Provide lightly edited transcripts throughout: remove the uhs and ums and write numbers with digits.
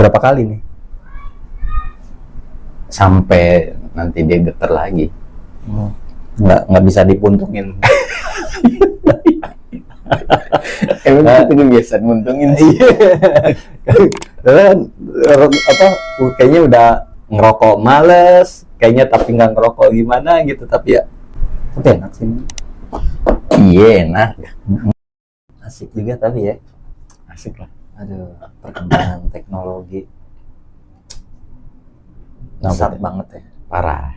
Berapa kali nih? Sampai nanti dia getar lagi. Nggak bisa dipuntungin. Emang itu kebiasaan nguntungin sih. Karena apa? Kayaknya udah ngerokok males, kayaknya tapi nggak ngerokok gimana gitu, tapi ya enak sih. Iya enak. Asik juga tapi ya. Asik lah. Aduh, perkembangan teknologi besar banget ya. Parah.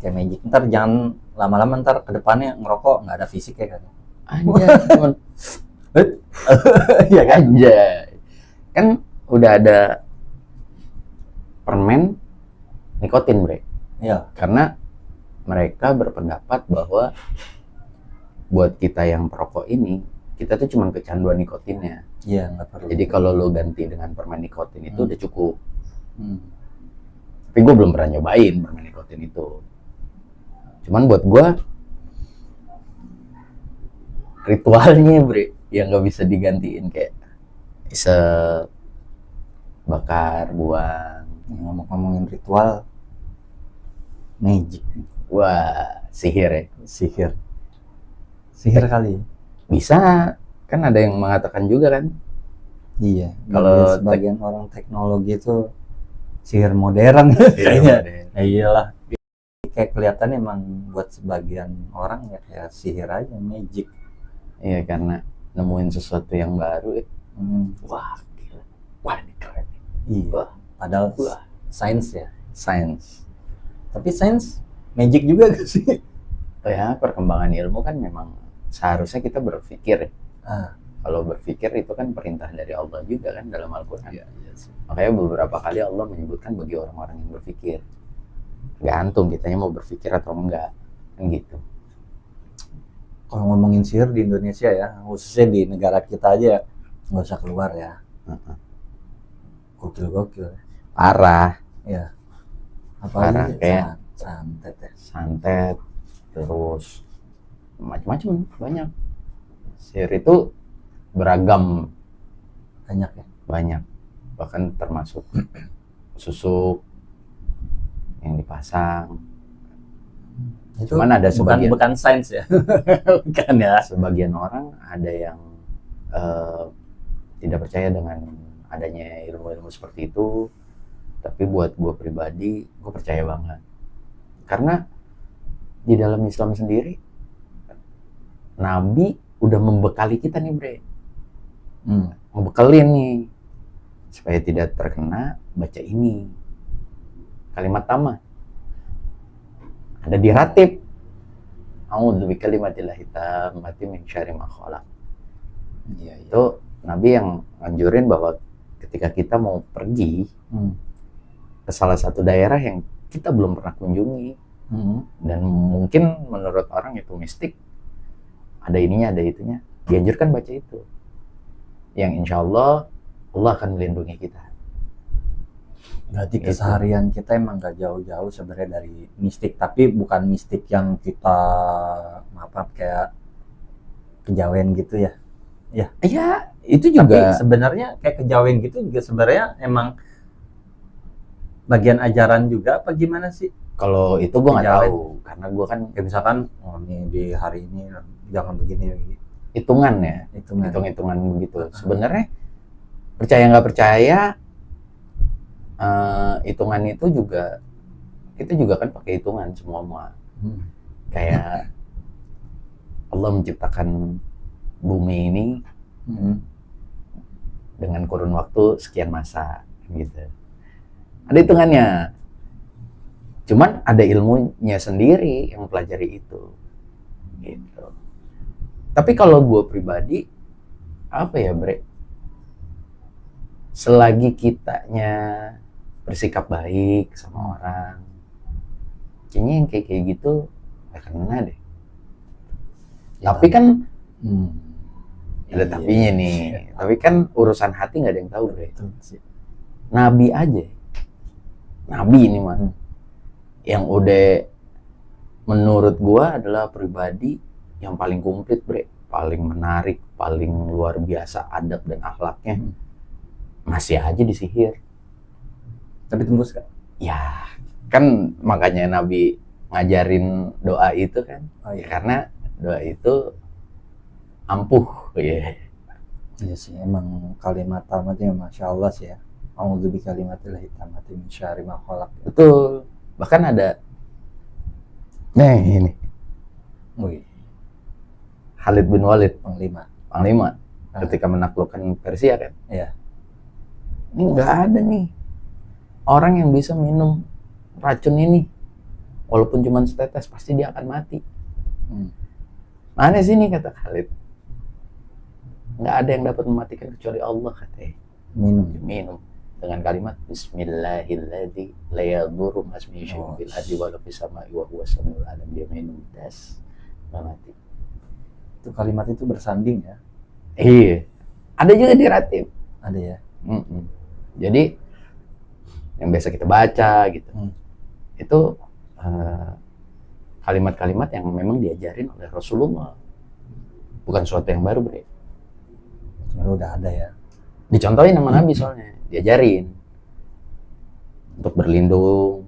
Kayak magic. Ntar jangan lama-lama ntar kedepannya ngerokok nggak ada fisik ya kan? Anjay, Iya kan? anjay. Kan udah ada permen nikotin, Bre. Iya. Karena mereka berpendapat bahwa buat kita yang perokok ini, kita tuh cuma kecanduan nikotinnya. Iya, nggak perlu. Jadi kalau lo ganti dengan permen nikotin itu udah cukup. Hmm. Tapi gue belum pernah nyobain permen nikotin itu. Cuman buat gue ritualnya, Bre, yang nggak bisa digantiin, kayak isep, bakar, buang. Ngomong-ngomongin ritual, magic. Wah, sihir ya. Sihir kali ya? Bisa, kan ada yang mengatakan juga kan. Iya. Kalau sebagian orang teknologi itu sihir modern kayaknya. Ya iyalah. Kayak kelihatan emang buat sebagian orang ya kayak sihir aja, magic. Iya, karena nemuin sesuatu yang baru. Wah, Gila. Wah, ini keren. iya. Wah. Padahal sains ya. Sains. Tapi sains magic juga gak sih? Ya, perkembangan ilmu kan memang seharusnya kita berpikir. Kalau berpikir itu kan perintah dari Allah juga kan dalam Al-Quran. Iya sih. Makanya beberapa kali Allah menyebutkan bagi orang-orang yang berpikir. Gantung kitanya mau berpikir atau enggak. Kan gitu. Kalau ngomongin sihir di Indonesia ya, khususnya di negara kita aja, nggak usah keluar ya. Gokil. Parah. Ya. Parah, Apalagi kayak santet ya. santet, terus macam-macam, banyak. Sihir itu beragam, Banyak ya. banyak, bahkan termasuk susuk yang dipasang. Itu Cuman ada sebagian, bukan sains ya. Bukan ya. sebagian orang ada yang tidak percaya dengan adanya ilmu-ilmu seperti itu. Tapi buat gue pribadi, gue percaya banget. Karena di dalam Islam sendiri, Nabi udah membekali kita nih, Bre. Ngebekelin nih. Supaya tidak terkena, baca ini. Kalimat tamah. Ada di ratib. A'udzu bikalimatillahi tammati min syarri ma khalaq. Iya. Itu Nabi yang nganjurin bahwa ketika kita mau pergi ke salah satu daerah yang kita belum pernah kunjungi, dan mungkin menurut orang itu mistik, ada ininya, ada itunya, dianjurkan baca itu. Yang insya Allah akan melindungi kita. Berarti keseharian kita emang gak jauh-jauh sebenarnya dari mistik, tapi bukan mistik yang kita kayak kejawen gitu ya. Ya. Iya, itu juga. Tapi sebenarnya kayak kejawen gitu juga sebenarnya emang bagian ajaran juga apa gimana sih? Kalau itu gue nggak tahu, karena gue kan kayak misalkan nih di hari ini jangan begini. hitungan ya, hitung-hitungan begitu. Sebenarnya percaya nggak percaya, hitungan itu juga kita juga kan pakai hitungan semua. Kayak Allah menciptakan bumi ini dengan kurun waktu sekian masa gitu. Ada hitungannya. Cuman ada ilmunya sendiri yang mempelajari itu. Gitu. Tapi kalau gue pribadi, apa ya, Bre? Selagi kitanya bersikap baik sama orang, kayaknya yang kayak gitu gak kena deh. Ya, tapi kan ada tapinya nih. Tapi kan urusan hati nggak ada yang tahu, Bre. Nabi aja, Nabi ini mah, yang udah menurut gua adalah pribadi yang paling komplit, Bre, paling menarik, paling luar biasa adab dan akhlaknya. masih aja disihir. Tapi tembus gak? Ya, kan makanya Nabi ngajarin doa itu kan. Oh iya. Karena doa itu ampuh. Ya. Iya sih, emang kalimat tamatnya Masya Allah sih ya. A'udzu bikalimatillahi tammati min syarri ma khalaq. Betul. Bahkan ada ini Wih, Khalid bin Walid, Panglima. ketika menaklukkan Persia kan. Iya. Ini nggak ada nih orang yang bisa minum racun ini, walaupun cuma setetes pasti dia akan mati. Mana sih nih, kata Khalid, nggak ada yang dapat mematikan kecuali Allah, katanya. Minum dengan kalimat Bismillahilladzi la yadurru ma'asmihi syai'un fil ardi wa la fis sama'i wa huwas samiul alim. Dia minum, das, nggak mati. Itu kalimat itu bersanding ya? Iya, ada juga di ratib. Ada ya. Jadi yang biasa kita baca gitu, itu kalimat-kalimat yang memang diajarin oleh Rasulullah, bukan sesuatu yang baru, Bre. Sebenarnya udah ada ya. Dicontohin sama Nabi, soalnya diajarin untuk berlindung.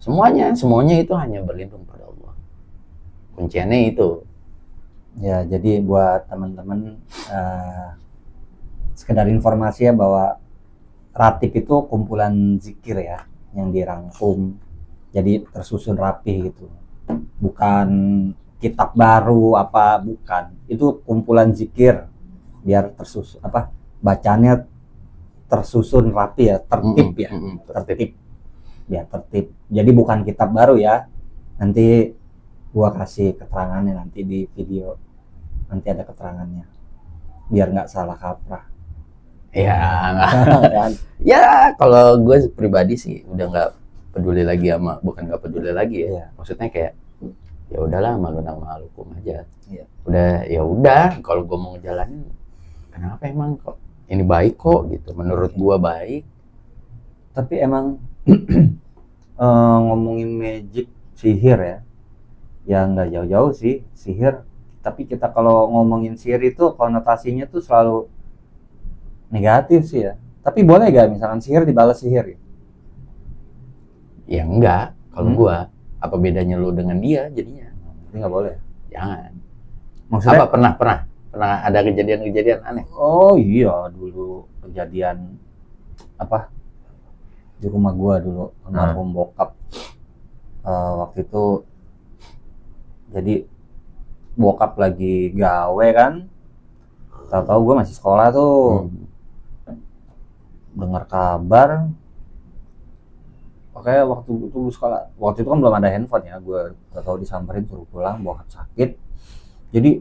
Semuanya itu hanya berlindung pada Allah. Kunciannya itu. Ya, jadi buat teman-teman sekedar informasi ya, bahwa ratib itu kumpulan zikir ya, yang dirangkum jadi tersusun rapi gitu. Bukan kitab baru apa, bukan. Itu kumpulan zikir biar tersusun bacanya tersusun rapi ya, tertib ya. Tertib. Biar tertib. Jadi bukan kitab baru ya. Nanti gua kasih keterangannya nanti di video. Nanti ada keterangannya. Biar nggak salah kaprah. Ya, ya kalau gue pribadi sih udah nggak peduli lagi sama, bukan nggak peduli lagi ya. Maksudnya kayak ya udahlah, malu nama hukum aja. Udah, ya udah, kalau gue mau jalanin, kenapa emang kok ini baik kok gitu, menurut gue baik. Tapi emang ngomongin magic, sihir ya nggak jauh-jauh sih sihir. Tapi kita kalau ngomongin sihir itu konotasinya tuh selalu negatif sih ya. Tapi boleh gak misalkan sihir dibalas sihir? Ya enggak, kalau gua. Apa bedanya lu dengan dia jadinya? Jadi nggak boleh. Jangan. Maksudnya apa pernah ada kejadian aneh? Oh iya, dulu kejadian di rumah gua dulu, almarhum bokap. Waktu itu jadi bokap lagi gawe kan. Tahu-tahu gua masih sekolah tuh. Dengar kabar, oke, waktu itu kan belum ada handphone ya, gue tahu disamperin suruh pulang, bokap sakit. Jadi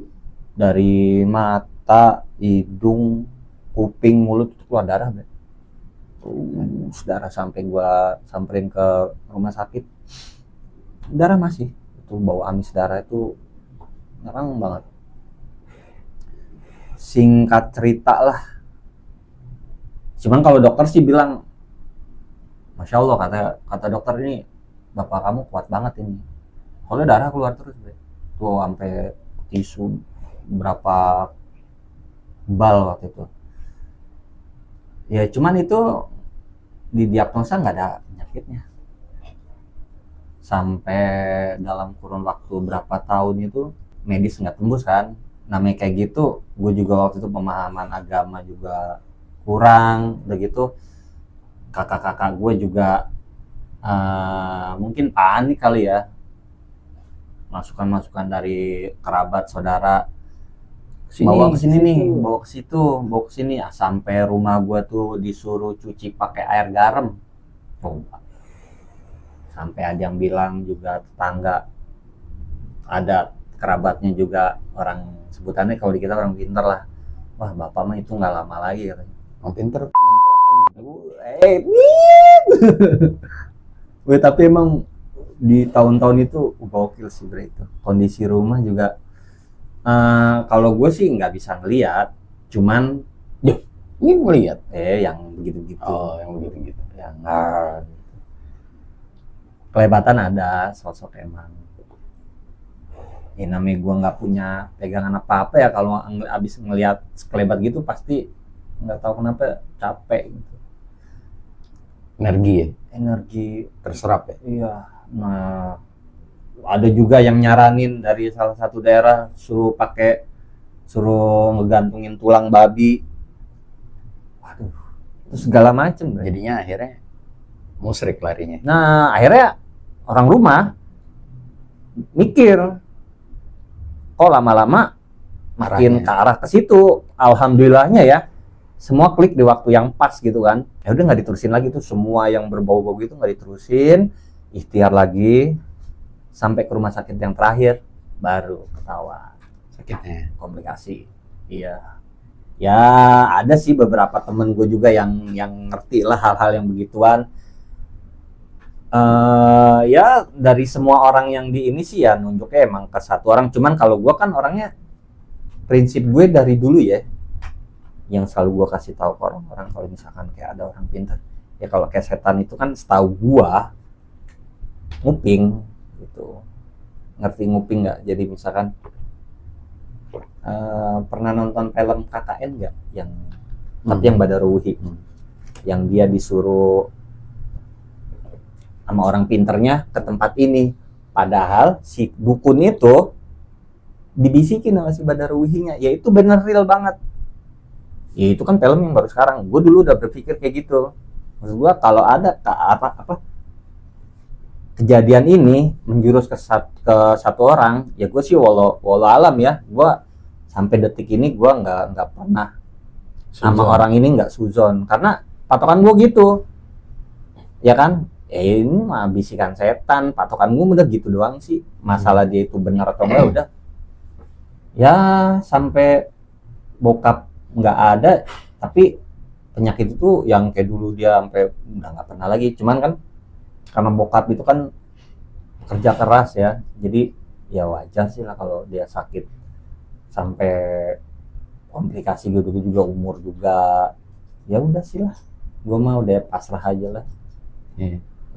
dari mata, hidung, kuping, mulut itu keluar darah, darah, sampai gue samperin ke rumah sakit, darah masih, itu bau amis darah itu ngerang banget. Singkat cerita lah. Cuman kalau dokter sih bilang, Masya Allah, kata dokter, ini bapak kamu kuat banget ini. Kalau darah keluar terus, tuh sampai tisu berapa bal waktu itu. Ya cuman itu didiagnosa nggak ada penyakitnya. Sampai dalam kurun waktu berapa tahun itu medis nggak tembus kan. Namanya kayak gitu, gue juga waktu itu pemahaman agama juga kurang, begitu. Kakak-kakak gue juga mungkin panik kali ya, masukan dari kerabat saudara, bawa ke sini nih, bawa ke situ, bawa ke sini, sampai rumah gue tuh disuruh cuci pakai air garam. Sampai ada yang bilang juga, tetangga, ada kerabatnya juga, orang sebutannya kalau di kita orang pinter lah, wah bapak mah itu nggak lama lagi katanya. Orang pinter. Tapi emang di tahun-tahun itu gokil sih, Bre, itu kondisi rumah juga. Kalau gue sih nggak bisa ngelihat, cuman ini ngelihat yang begitu-gitu. Yang begitu-gitu. Yang kelebatan ada sosok emang. Namanya gue nggak punya pegangan apa-apa ya, kalau abis ngelihat sekelebat gitu pasti nggak tahu kenapa capek gitu. Energi ya, Energi terserap ya. iya. Nah, ada juga yang nyaranin dari salah satu daerah suruh ngegantungin tulang babi. Waduh, itu segala macem. Jadinya akhirnya musrik larinya. Nah, akhirnya orang rumah mikir, kok lama-lama makin ke arah ke situ. Alhamdulillahnya ya, semua klik di waktu yang pas gitu kan. Ya udah nggak diterusin lagi tuh, semua yang berbau-bau gitu nggak diterusin. Ikhtiar lagi sampai ke rumah sakit yang terakhir, baru ketahuan Sakitnya. komplikasi. Iya. Ya ada sih beberapa temen gue juga yang ngerti lah hal-hal yang begituan. Ya dari semua orang yang di ini sih ya nunjuknya emang ke satu orang. Cuman kalau gue kan orangnya, prinsip gue dari dulu ya, yang selalu gue kasih tahu ke orang-orang kalau misalkan kayak ada orang pintar, ya kalau kayak setan itu kan setahu gue nguping gitu. Ngerti nguping nggak? Jadi misalkan pernah nonton film KKN nggak? Yang Badaruhi, yang dia disuruh sama orang pinternya ke tempat ini, padahal si dukun itu dibisikin sama si Badaruhinya, ya itu bener real banget. Ya itu kan film yang baru sekarang. Gue dulu udah berpikir kayak gitu. Maksud gue kalau ada apa kejadian ini menjurus ke satu orang, ya gue sih walau alam ya, gue sampai detik ini gue nggak pernah sama orang ini nggak suzon, karena patokan gue gitu, ya kan? Ini mah bisikan setan, patokan gue udah gitu doang sih. Masalah dia itu benar atau enggak udah. Ya sampai bokap nggak ada, tapi penyakit itu yang kayak dulu dia sampai udah nggak pernah lagi. Cuman kan karena bokap itu kan kerja keras ya, jadi ya wajar sih lah kalau dia sakit sampai komplikasi gitu juga, umur juga. Ya udah sih lah, gue mah udah pasrah aja lah.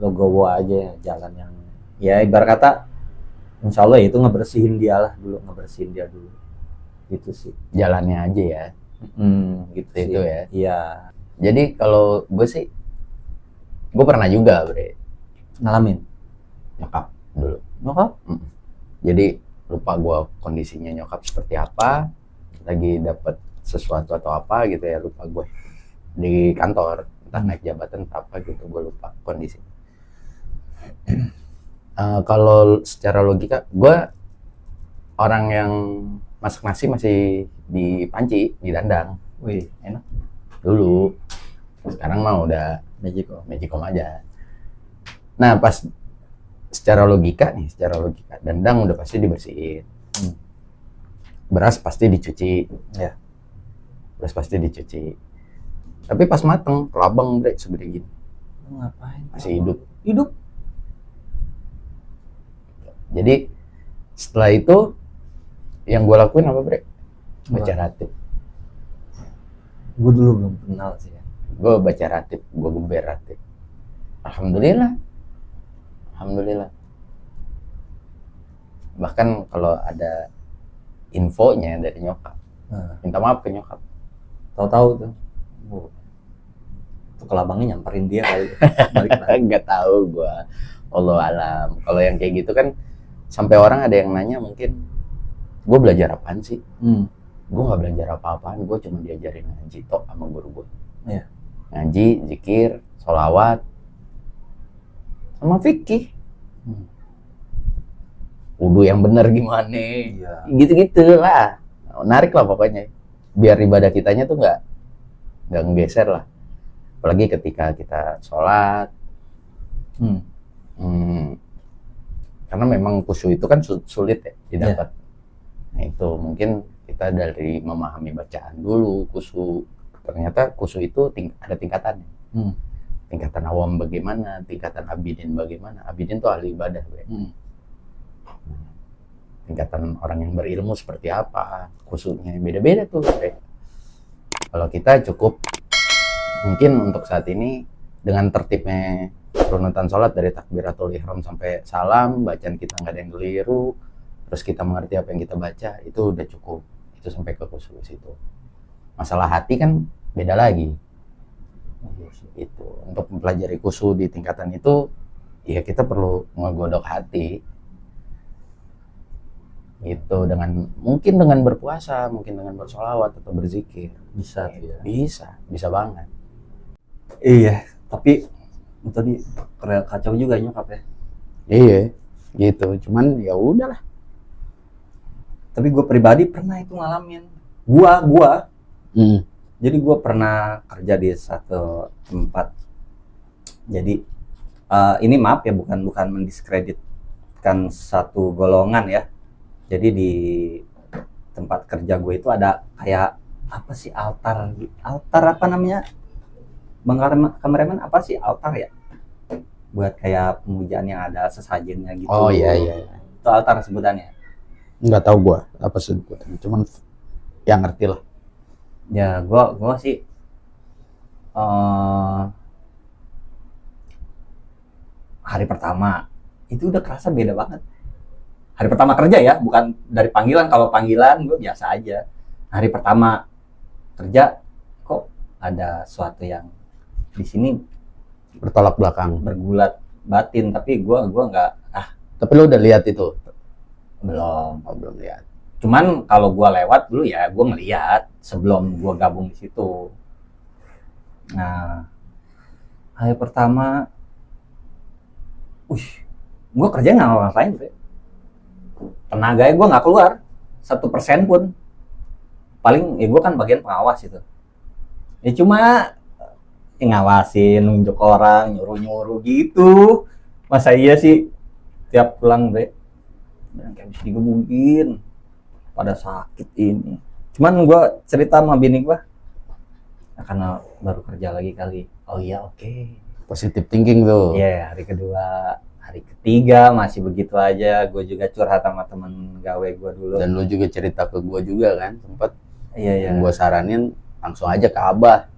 Logowo aja jalan yang ya ibarat kata insya Allah itu ngebersihin dia dulu gitu sih, jalannya aja ya. Gitu itu sih. Ya iya. Jadi kalau gue sih, gue pernah juga ngalamin nyokap dulu. Jadi Lupa gue kondisinya nyokap seperti apa, lagi dapat sesuatu atau apa gitu ya, lupa gue di kantor, entah naik jabatan entah apa gitu, gue lupa kondisi. Kalau secara logika, gue orang yang masak nasi masih di panci, di dandang. Wih, enak. Dulu, sekarang mah udah magicom aja. Nah, pas secara logika, dandang udah pasti dibersihin. Beras pasti dicuci. Ya. Beras pasti dicuci. Tapi pas mateng, kelabang bre, segede gini. Ngapain? Masih hidup. Jadi setelah itu yang gue lakuin apa bre? Baca ratib. Gue dulu belum kenal sih ya. Gue baca ratib, gue geber ratib. Alhamdulillah. Bahkan kalau ada infonya dari nyokap, minta maaf ke nyokap. Tahu-tahu tuh. Tuh kelabangnya nyamperin dia kali. Nggak tahu gue. Allah alam. Kalau yang kayak gitu kan sampai orang ada yang nanya mungkin, gue belajar apaan sih? Gue nggak belajar apa-apaan, gue cuma diajarin ngaji tok sama guru gue. Iya. Ngaji, zikir, sholawat, sama fikih. Wudu yang benar gimana? Iya. Gitu-gitu lah. Menarik lah pokoknya. Biar ibadah kitanya tuh nggak ngegeser lah. Apalagi ketika kita sholat. Karena memang khusyuk itu kan sulit ya didapat. Yeah. Nah itu mungkin kita dari memahami bacaan dulu khusyuk. Ternyata khusyuk itu ada tingkatannya. Tingkatan awam bagaimana, tingkatan abidin bagaimana. Abidin tuh ahli ibadah. Tingkatan orang yang berilmu seperti apa, khusyuknya beda-beda tuh. Kalau kita cukup mungkin untuk saat ini dengan tertibnya runutan sholat dari takbiratul ihram sampai salam, bacaan kita nggak ada yang keliru, terus kita mengerti apa yang kita baca, itu udah cukup. Itu sampai ke khusyuk situ. Masalah hati kan beda lagi. Itu untuk mempelajari khusyuk di tingkatan itu, ya kita perlu ngegodok hati. Itu mungkin dengan berpuasa, mungkin dengan bersolawat atau berzikir. Bisa tuh ya. Bisa banget. Iya, tapi tadi kacau juga nyokap ya. Iya, gitu. Cuman ya udahlah. Tapi gue pribadi pernah itu ngalamin. Jadi gue pernah kerja di satu tempat. Jadi ini maaf ya, bukan mendiskreditkan satu golongan ya. Jadi di tempat kerja gue itu ada kayak apa sih, altar apa namanya, Bang kameramen, apa sih altar ya? Buat kayak pemujaan yang ada sesajennya gitu. Oh iya. Itu altar sebutannya. Nggak tahu gua apa sebutannya, cuman yang ngerti lah. Ya gua sih hari pertama itu udah kerasa beda banget. Hari pertama kerja ya, bukan dari panggilan. Kalau panggilan gue biasa aja. Hari pertama kerja kok ada sesuatu yang di sini Bertolak belakang, bergulat batin. Tapi gue nggak. Tapi lo udah lihat itu? Belum lihat. Cuman kalau gue lewat dulu ya, gue ngeliat sebelum gue gabung di situ. Nah, hari pertama, gue kerja nggak ngapain, bro. Tenaganya gue nggak keluar 1% pun. Paling ya gue kan bagian pengawas itu. Ya cuma ngawasin, nunjuk orang, nyuruh gitu. Masa iya sih tiap pulang, bre, kayak bisa digebukin, pada sakit ini. Cuman gue cerita sama bini gue, karena baru kerja lagi kali. Oh iya, oke. Positive thinking tuh. Iya, hari kedua, hari ketiga masih begitu aja. Gue juga curhat sama temen gawe gue dulu. Dan lu juga cerita ke gue juga kan, sempet. Iya. Yang gue saranin langsung aja ke Abah.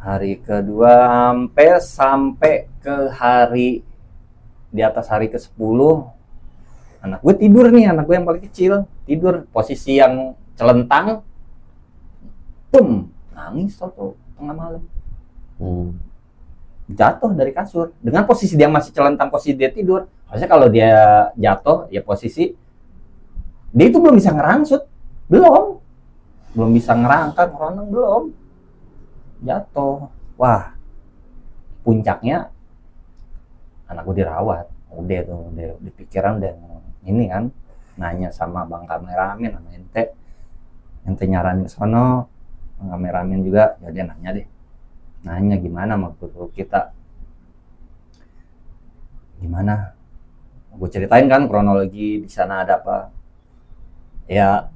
Hari kedua sampai ke hari di atas hari ke-10, anak gue tidur nih, anak gue yang paling kecil tidur posisi yang celentang, nangis tuh tengah malam. Jatuh dari kasur dengan posisi dia masih celentang, posisi dia tidur. Harusnya kalau dia jatuh ya posisi dia itu belum bisa ngerangsut, belum bisa ngerangkak, ngeronong, belum jatuh. Wah, puncaknya anak gue dirawat. Udah di pikiran dan ini kan nanya sama bang kameramen, sama ente nyaranin sono. Bang kameramen juga ya dia nanya gimana sama guru kita, gimana. Gue ceritain kan kronologi di sana ada apa. Ya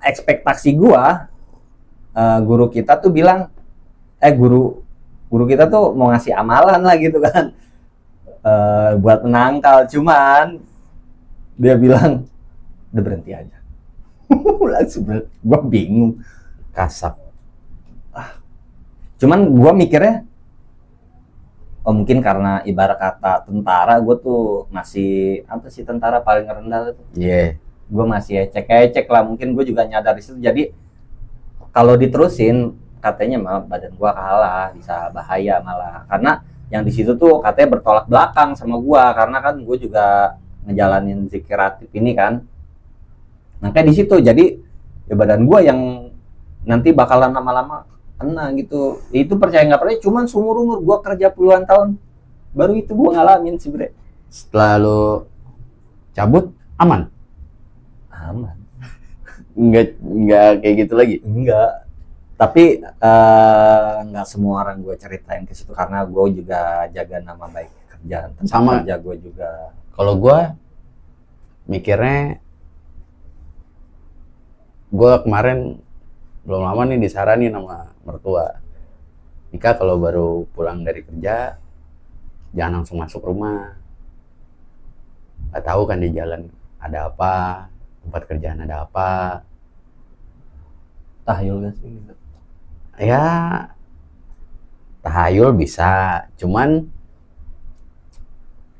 ekspektasi gua guru kita tuh bilang guru kita tuh mau ngasih amalan lah gitu kan, buat menangkal. Cuman dia bilang udah berhenti aja. Langsung gua bingung, Kasar. Cuman gua mikirnya mungkin karena ibarat kata tentara, gue tuh masih apa sih, tentara paling rendah tuh. Iya. Gue masih ecek lah, mungkin gue juga nyadar di situ. Jadi kalau diterusin katanya malah badan gue kalah, bisa bahaya malah, karena yang di situ tuh katanya bertolak belakang sama gue, karena kan gue juga ngejalanin zikiratif ini kan. Nah kayak di situ jadi ya badan gue yang nanti bakalan lama-lama kena gitu. Itu percaya nggak percaya, cuman seumur umur gue kerja puluhan tahun baru itu gue ngalamin sih, bre. Setelah lo cabut aman? Enggak kayak gitu lagi? Enggak. Tapi nggak semua orang gue ceritain ke situ, karena gue juga jaga nama baik kerjaan sama kerja gue juga. Kalau gue mikirnya, gue kemarin belum lama nih disaranin sama mertua, Nika kalau baru pulang dari kerja jangan langsung masuk rumah, nggak tahu kan di jalan ada apa, tempat kerjaan ada apa. Tahayul gak sih? Ya tahayul bisa, cuman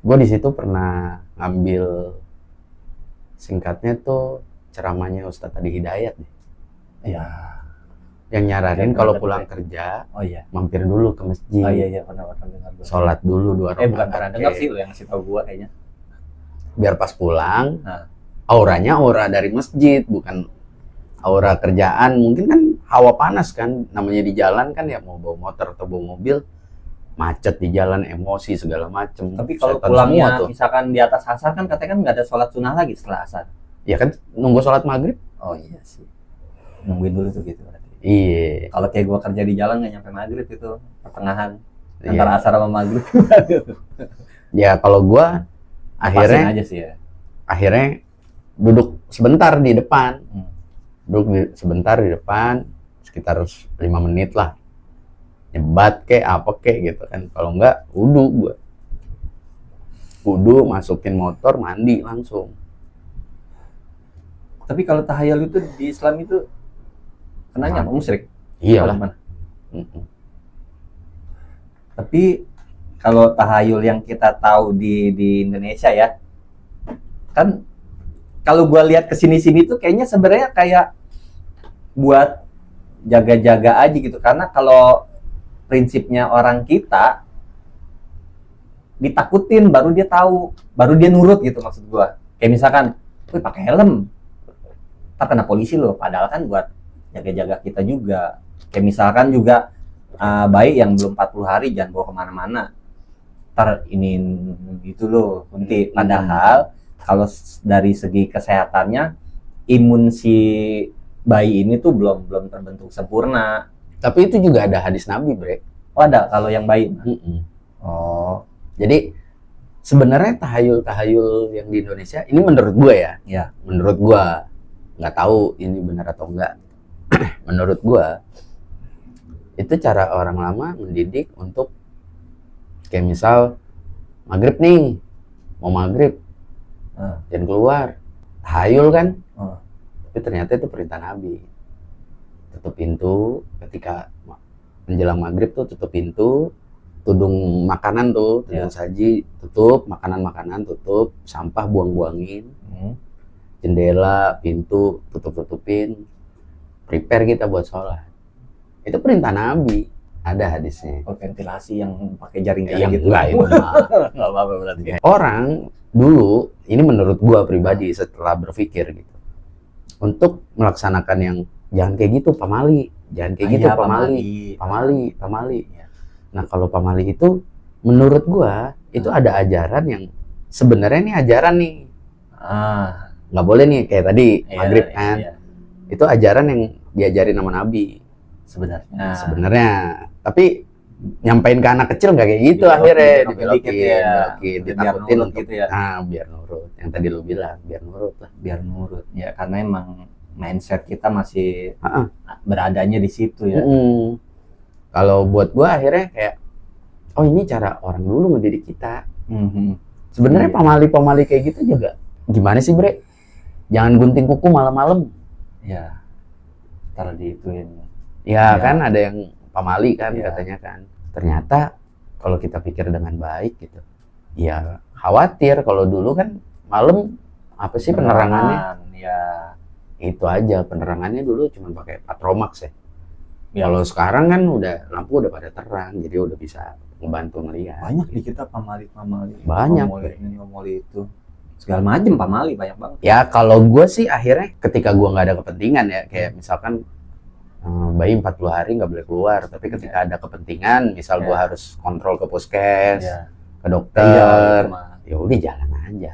gue di situ pernah ngambil singkatnya tuh ceramahnya Ustadz Adi Hidayat. Ya yang nyaranin Kayak kalau pernah pulang dengar. kerja Oh iya. mampir dulu ke masjid. Oh iya pernah dengar gua. Sholat dulu 2 bukan rakaat. pernah dengar sih, lo yang ngasih tau gua kayaknya. Biar pas pulang, Nah. auranya aura dari masjid, bukan aura kerjaan. Mungkin kan hawa panas kan, namanya di jalan kan ya, mau bawa motor atau bawa mobil, macet di jalan, emosi segala macem. Tapi kalau Setan pulangnya semua tuh. misalkan di atas asar kan katanya kan nggak ada sholat sunnah lagi setelah asar. Ya kan nunggu sholat maghrib. Oh iya sih. Nungguin dulu tuh gitu berarti. Iya. Kalau kayak gua kerja di jalan nggak nyampe maghrib itu, pertengahan Iya. antara asar sama maghrib. Ya kalau gua Pasin akhirnya aja sih ya. akhirnya duduk sebentar di depan. Hmm. Sebentar di depan sekitar 5 menit lah, nyebat kek apa kek gitu kan. Kalau enggak wudu masukin motor, mandi langsung. Tapi kalau tahayul itu di Islam itu kenanya apa musyrik? Iyalah. Kalau mana? Tapi kalau tahayul yang kita tahu di Indonesia ya, kan kalau gua lihat kesini-sini tuh kayaknya sebenarnya kayak buat jaga-jaga aja gitu. Karena kalau prinsipnya orang kita ditakutin baru dia tahu, baru dia nurut gitu maksud gua. Kayak misalkan, wih pakai helm, ntar kena polisi loh. Padahal kan buat jaga-jaga kita juga. Kayak misalkan juga bayi yang belum 40 hari jangan bawa kemana-mana. Ntar ini gitu loh, nanti. Padahal kalau dari segi kesehatannya, imun si bayi ini tuh belum terbentuk sempurna. Tapi itu juga ada hadis Nabi, Bre. Oh ada kalau yang bayi. Oh. Jadi sebenarnya tahayul yang di Indonesia ini menurut gue ya. Ya. Menurut gue, nggak tahu ini benar atau enggak. Menurut gue itu cara orang lama mendidik untuk kayak misal maghrib nih, mau maghrib jangan keluar, tahayul kan. Tapi ternyata itu perintah Nabi. Tutup pintu ketika menjelang maghrib tuh, tutup pintu, tudung makanan tuh, tudung saji tutup, makanan tutup, sampah buang-buangin, jendela, pintu tutupin, prepare kita buat sholat. Itu perintah Nabi, ada hadisnya. Oh, ventilasi yang pakai jaring Yang gitu. enggak itu mah. Enggak apa-apa berarti. Orang dulu, ini menurut gua pribadi setelah berpikir gitu, untuk melaksanakan yang jangan kayak gitu pamali, jangan kayak gitu pamali. Nah kalau pamali itu menurut gua itu ada ajaran yang sebenarnya ini ajaran nih, nggak boleh nih kayak tadi maghrib kan. Itu ajaran yang diajarin sama Nabi sebenarnya. Tapi nyampein ke anak kecil nggak kayak gitu, akhirnya dibelokin, ditakutin untuk gitu ya. Biar nurut. Yang tadi lu bilang biar nurut lah. Biar nurut ya, karena emang mindset kita masih beradanya di situ ya. Kalau buat gua akhirnya kayak, oh ini cara orang dulu mendidik kita. Sebenarnya pamali kayak gitu juga gimana sih, Bre? Jangan gunting kuku malam-malam. Ya, ntar diituin. Ya kan ada yang pamali kan katanya kan. Ternyata kalau kita pikir dengan baik gitu, ya khawatir. Kalau dulu kan malam apa sih penerangannya? Ya itu aja, penerangannya dulu cuma pakai Patromax ya. Kalau sekarang kan udah lampu udah pada terang, jadi udah bisa ngebantu ngelihat. Banyak di kita pamali. Banyak. Ngomoli itu segala macam pamali banyak banget. Ya kalau gue sih akhirnya ketika gue nggak ada kepentingan ya, kayak misalkan bayi 40 hari nggak boleh keluar, tapi ketika ada kepentingan, misal gue harus kontrol ke puskes, ke dokter, ya udah jalan aja.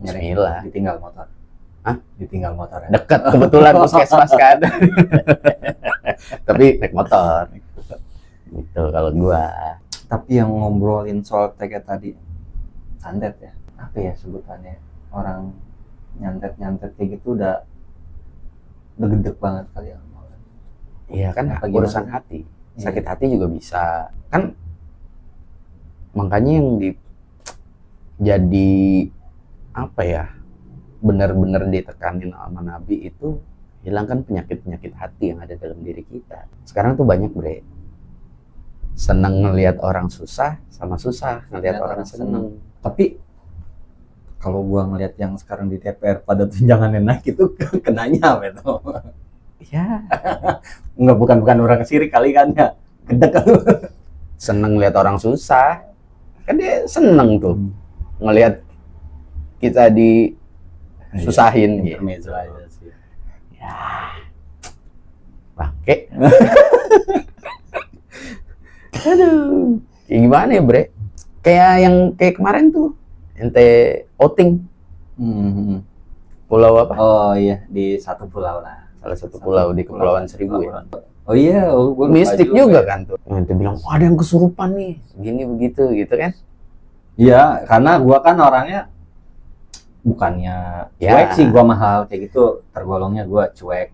Bismillah. Ditinggal motor. Ditinggal motor ya? Deket kebetulan puskesmas kan. Tapi naik motor. Gitu kalau gue. Tapi yang ngobrolin soal kayak tadi, santet ya? Apa ya sebutannya? Orang nyantet kayak gitu udah gedek banget kali ya. Iya kan, urusan hati, sakit hati juga bisa kan. Makanya yang jadi apa ya, benar-benar ditekanin sama Nabi itu hilangkan penyakit hati yang ada dalam diri kita. Sekarang tuh banyak, Bre, seneng ngelihat orang susah sama susah ngelihat orang seneng. Tapi kalau gua ngelihat yang sekarang di DPR pada tunjangannya naik itu kenanya apa itu? Ya, Enggak, bukan orang sirik kali kan ya. Gedek lu. seneng lihat orang susah. Kan dia seneng tuh ngelihat kita disusahin gitu. Intermezzo aja sih. Ya, bangke. Aduh, kayak gimana ya bre? Kayak kemarin tuh, ente outing pulau apa? Oh iya, di satu pulau lah. Salah satu pulau di Kepulauan Seribu ya. Oh iya, gua lupa Mistik juga kan tuh. Ente bilang, oh, ada yang kesurupan nih, gini begitu gitu kan? Iya, karena gua kan orangnya bukannya cuek Ya. sih, gua mahal kayak gitu, tergolongnya gua cuek.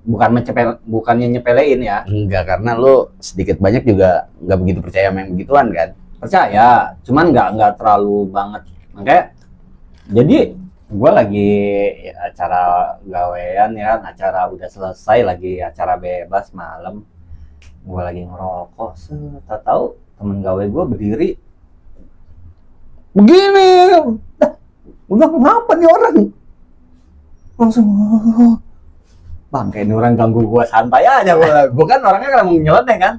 Bukannya nyepelein ya. Enggak, karena lo sedikit banyak juga nggak begitu percaya sama yang begituan kan? Percaya, cuman nggak terlalu banget. Makanya jadi gue lagi acara gawean ya kan, acara udah selesai, lagi acara bebas malam, gue lagi ngerokok, tak tahu temen gawe gue berdiri begini, udah ngapa nih orang, langsung bang kayak ini orang ganggu gue, santai aja gue kan orangnya kan mau nyeleneh kan,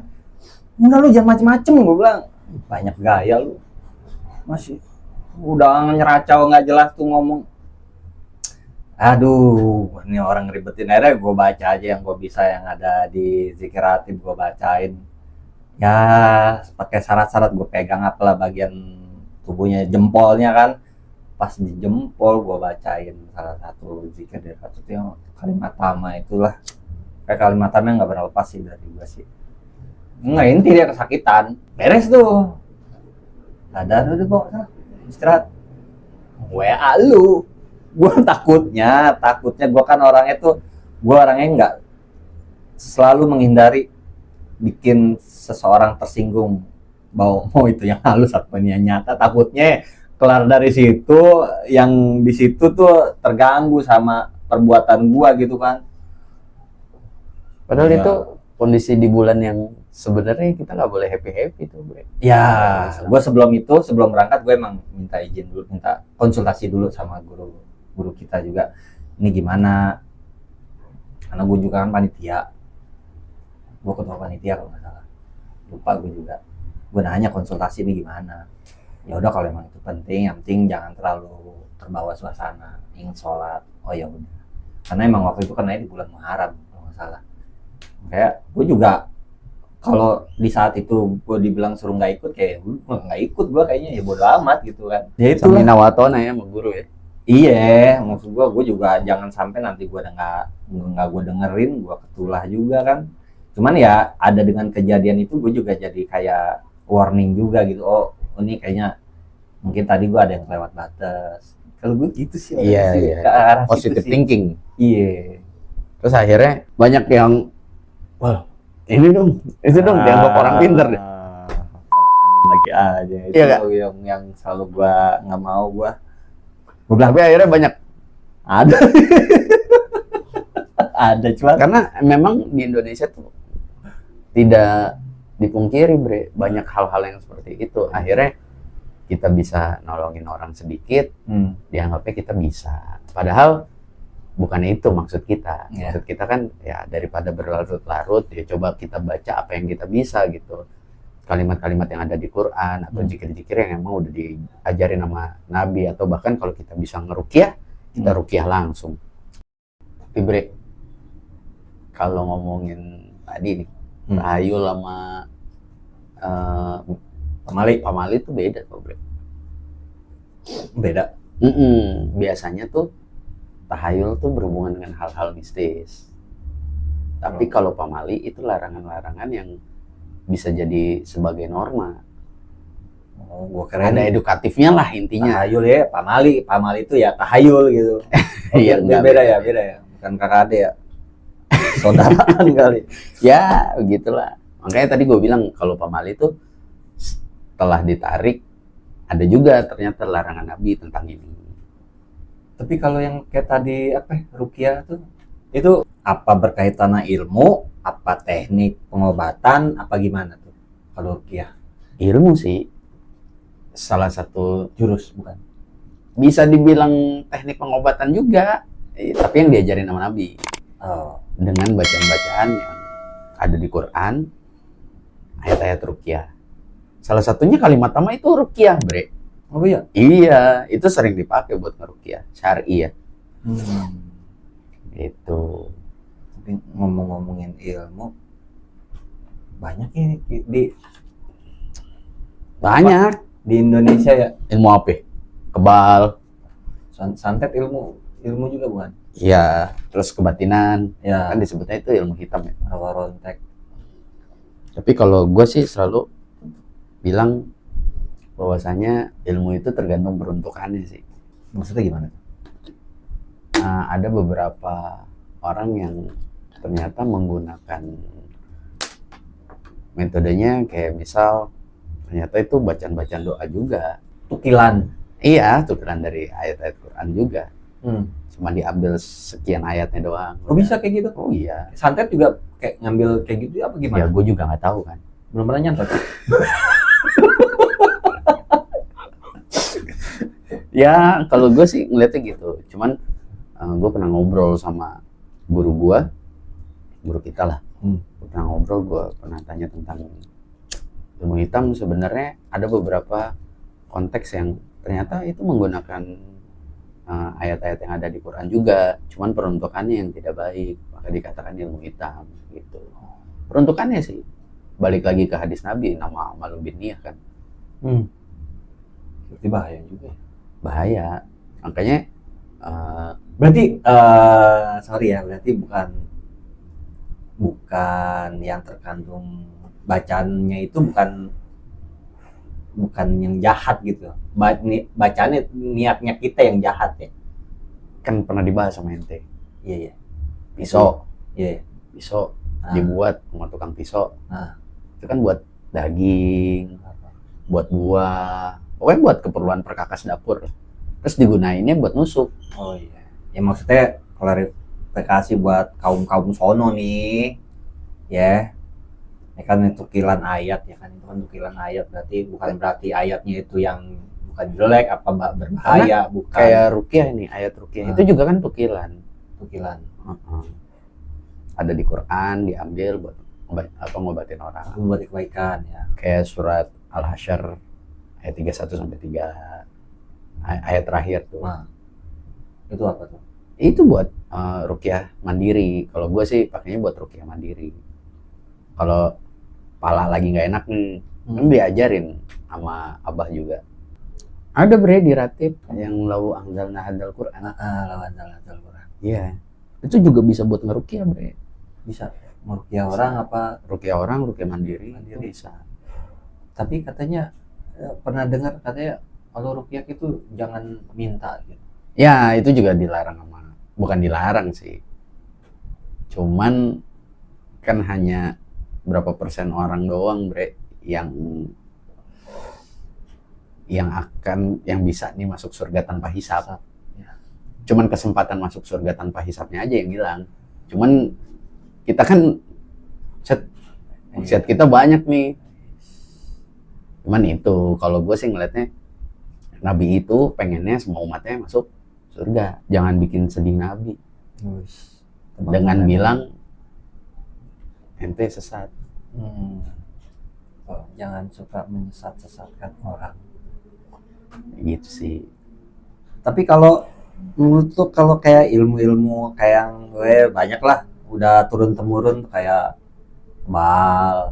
udah lu jangan macem-macem, gue bilang banyak gaya lu, masih udah nyeracau nggak jelas tuh ngomong. Aduh, ini orang ngeribetin, akhirnya gue baca aja yang gue bisa, yang ada di Zikir Ratib gue bacain. Ya, pakai syarat-syarat gue pegang apalah bagian tubuhnya, jempolnya kan. Pas di jempol gue bacain salah satu zikir dari satu yang kalimat tama itulah. Kayak kalimat tamanya nggak pernah lepas sih dari gue sih. Nggak, inti dia kesakitan. Beres tuh. Sadar udah bawa sana. Istirahat. WA lu. Gue takutnya gue kan orangnya tuh, gue orangnya nggak selalu menghindari bikin seseorang tersinggung, mau itu yang halus atau yang nyata. Takutnya kelar dari situ, yang di situ tuh terganggu sama perbuatan gue gitu kan. Padahal Ya. itu kondisi di bulan yang sebenarnya kita nggak boleh happy tuh bre. Ya, gue sebelum berangkat gue emang minta izin dulu, minta konsultasi dulu sama guru kita juga, ini gimana, karena gue juga kan panitia, gue ketua panitia kalau nggak salah, lupa gue juga, gue nanya konsultasi ini gimana. Ya udah, kalau emang itu penting, yang penting jangan terlalu terbawa suasana, ingin sholat, oh ya udah, karena emang waktu itu karena di bulan Muharram kalau nggak salah, kayak gue juga kalau di saat itu gue dibilang suruh nggak ikut, kayak gue nggak ikut, gue kayaknya ya bodo amat gitu kan. Ya itu Samina watona ya sama guru ya. iya, maksud gue juga jangan sampai nanti gue nggak gue dengerin, gue ketulah juga kan. Cuman ya ada dengan kejadian itu gue juga jadi kayak warning juga gitu. Oh ini kayaknya mungkin tadi gue ada yang lewat batas. Kalau gue gitu sih. Iya, sih, iya. ke arah Positive situ sih. thinking. Iya. Terus akhirnya banyak yang, wah ini dong, itu dong, dianggap orang pinter deh. Angin lagi aja. Itu Iya, Kak? yang selalu gue nggak mau gue bilang Tapi akhirnya banyak, ada. Ada cuman. karena memang di Indonesia tuh tidak dipungkiri bre, banyak hal-hal yang seperti itu. Akhirnya kita bisa nolongin orang sedikit, dianggapnya kita bisa. Padahal bukan itu maksud kita. Iya. Maksud kita kan ya daripada berlarut-larut, ya coba kita baca apa yang kita bisa gitu. Kalimat-kalimat yang ada di Quran atau zikir-zikir yang emang udah diajarin sama Nabi, atau bahkan kalau kita bisa ngeruqyah, kita ruqyah langsung. Tapi bre, kalau ngomongin tadi nih, tahayul sama pamali itu beda tuh bre. Beda. Biasanya tuh tahayul tuh berhubungan dengan hal-hal mistis. Tapi kalau pamali itu larangan-larangan yang bisa jadi sebagai norma. Oh, gua keren. Ada edukatifnya lah intinya. Tahayul ya, pamali itu ya tahayul gitu. Iya, Enggak, beda ya. Bukan kakak ya. Saudaraan kali. Ya, begitulah. Makanya tadi gue bilang kalau pamali itu setelah ditarik ada juga ternyata larangan Nabi tentang ini. Tapi kalau yang kayak tadi ruqyah tuh, itu apa berkaitan ilmu, apa teknik pengobatan, apa gimana tuh kalau ruqyah? Ilmu sih salah satu, Jurus bukan? bisa dibilang teknik pengobatan juga, tapi yang diajarin sama Nabi. dengan bacaan-bacaan yang ada di Quran, ayat-ayat ruqyah. Salah satunya kalimat tama itu ruqyah, Bre. Oh iya? Iya, itu sering dipakai buat ngeruqyah, syar'i ya. Itu. Tapi ngomong-ngomongin ilmu, banyak ini banyak di Indonesia ya. Ilmu apa? Kebal. Santet ilmu juga bukan? Iya, terus kebatinan. Ya. Kan disebutnya itu ilmu hitam ya. Rawa-rontek. Tapi kalau gue sih selalu bilang bahwasanya ilmu itu tergantung peruntukannya sih. Maksudnya gimana? Ada beberapa orang yang ternyata menggunakan metodenya kayak misal ternyata itu bacaan-bacaan doa juga. Tukilan. Iya, tukilan dari ayat-ayat Quran juga. Cuma diambil sekian ayatnya doang. Oh bisa kayak gitu? Oh iya. Santet juga kayak ngambil kayak gitu apa gimana? Ya gue juga nggak tahu kan. Belum pernah nyantet. Ya kalau gue sih ngeliatnya gitu. Cuman gue pernah ngobrol sama guru kita lah. Gue pernah ngobrol, gue pernah tanya tentang ilmu hitam. Sebenarnya ada beberapa konteks yang ternyata itu menggunakan ayat-ayat yang ada di Quran juga, cuman peruntukannya yang tidak baik, maka dikatakan ilmu hitam gitu. Peruntukannya sih balik lagi ke hadis Nabi, nama malu bin niyah kan. Berarti bahaya juga. Bahaya, makanya berarti sorry ya, berarti bukan yang terkandung bacaannya itu bukan yang jahat gitu. Bacaannya niatnya kita yang jahat ya. Kan pernah dibahas sama ente. Iya. Pisau. Iya. Pisau dibuat sama tukang pisau. Itu kan buat daging, buat buah, pokoknya buat keperluan perkakas dapur. Terus digunainnya buat nusuk. Oh iya. Ya maksudnya klarifikasi buat kaum sono nih. Ya. Ya kan itu tukilan ayat ya kan, itu kan tukilan ayat, berarti bukan berarti ayatnya itu yang bukan jelek apa berbahaya. Karena bukan kayak ruqyah ini, ayat ruqyah itu juga kan tukilan ada di Quran, diambil buat ngobatin orang, buat kebaikan ya, kayak surat Al-Hasyr ayat 31 sampai 3 ayat terakhir tuh. Itu apa tuh? Itu buat ruqyah mandiri. Kalau gue sih pakainya buat ruqyah mandiri. Kalau pala lagi nggak enak nih, kan diajarin sama abah juga. Ada Bre di ratib yang lau anzalna hadzal Qur'an. Lau anzalna hadzal Qur'an. Iya. Itu juga bisa buat ngeruqyah, Bre. Bisa. Meruqyah orang apa? Ruqyah orang, ruqyah mandiri. Bisa. Tapi katanya pernah dengar katanya kalau ruqyah itu jangan minta gitu. Ya, itu juga dilarang bukan dilarang sih. Cuman kan hanya berapa persen orang doang, Bre, yang bisa nih masuk surga tanpa hisab. Ya. Cuman kesempatan masuk surga tanpa hisabnya aja yang hilang. Cuman kita kan maksiat kita banyak nih. Cuman itu kalau gue sih ngeliatnya Nabi itu pengennya semua umatnya masuk surga. Jangan bikin sedih Nabi. Dengan bilang ente sesat. Jangan suka menyesatkan orang. Gitu sih. Tapi kalau menurut tuh kalau kayak ilmu-ilmu kayak yang gue banyak lah, udah turun temurun kayak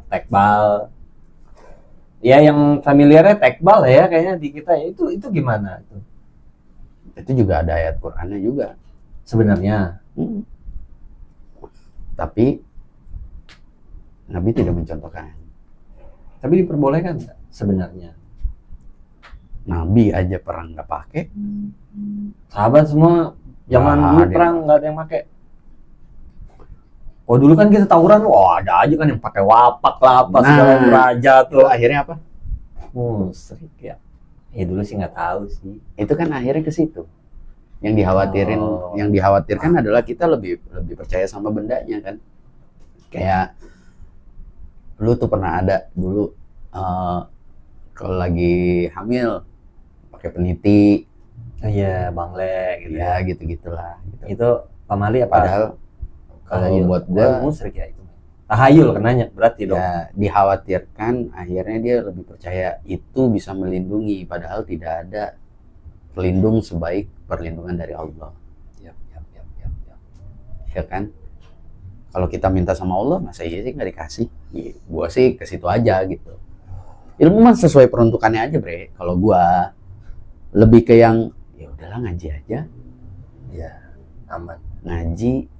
tekbal. Ya yang familiarnya tekbal ya kayaknya di kita ya, itu gimana itu? Itu juga ada ayat Qur'annya juga sebenarnya. Tapi Nabi tidak mencontohkan. Tapi diperbolehkan nggak sebenarnya? Nabi aja perang nggak pakai. Sahabat semua zaman dulu perang nggak ada yang pakai. Oh dulu kan kita tawuran, ada aja kan yang pakai wapak lah, apa segala raja tuh. Akhirnya apa? Musrik ya. Ya dulu sih nggak tahu sih. Itu kan akhirnya ke situ. Yang dikhawatirkan adalah kita lebih percaya sama bendanya kan. Kayak lu tuh pernah ada dulu kalau lagi hamil pakai peniti. Iya, bangle gitu. Ya, gitu-gitulah. Gitu. Itu pamali apa? Padahal Kalau buat gua musyrik ya itu. Tahayul kenanya berarti dong. Ya, dikhawatirkan akhirnya dia lebih percaya itu bisa melindungi, padahal tidak ada pelindung sebaik perlindungan dari Allah. Yap. Ya kan? Kalau kita minta sama Allah, masa iya sih nggak dikasih? Ya, gua sih ke situ aja gitu. Ilmu mah sesuai peruntukannya aja, Bre. Kalau gua lebih ke yang ya udahlah ngaji aja. Ya, aman. Ngaji,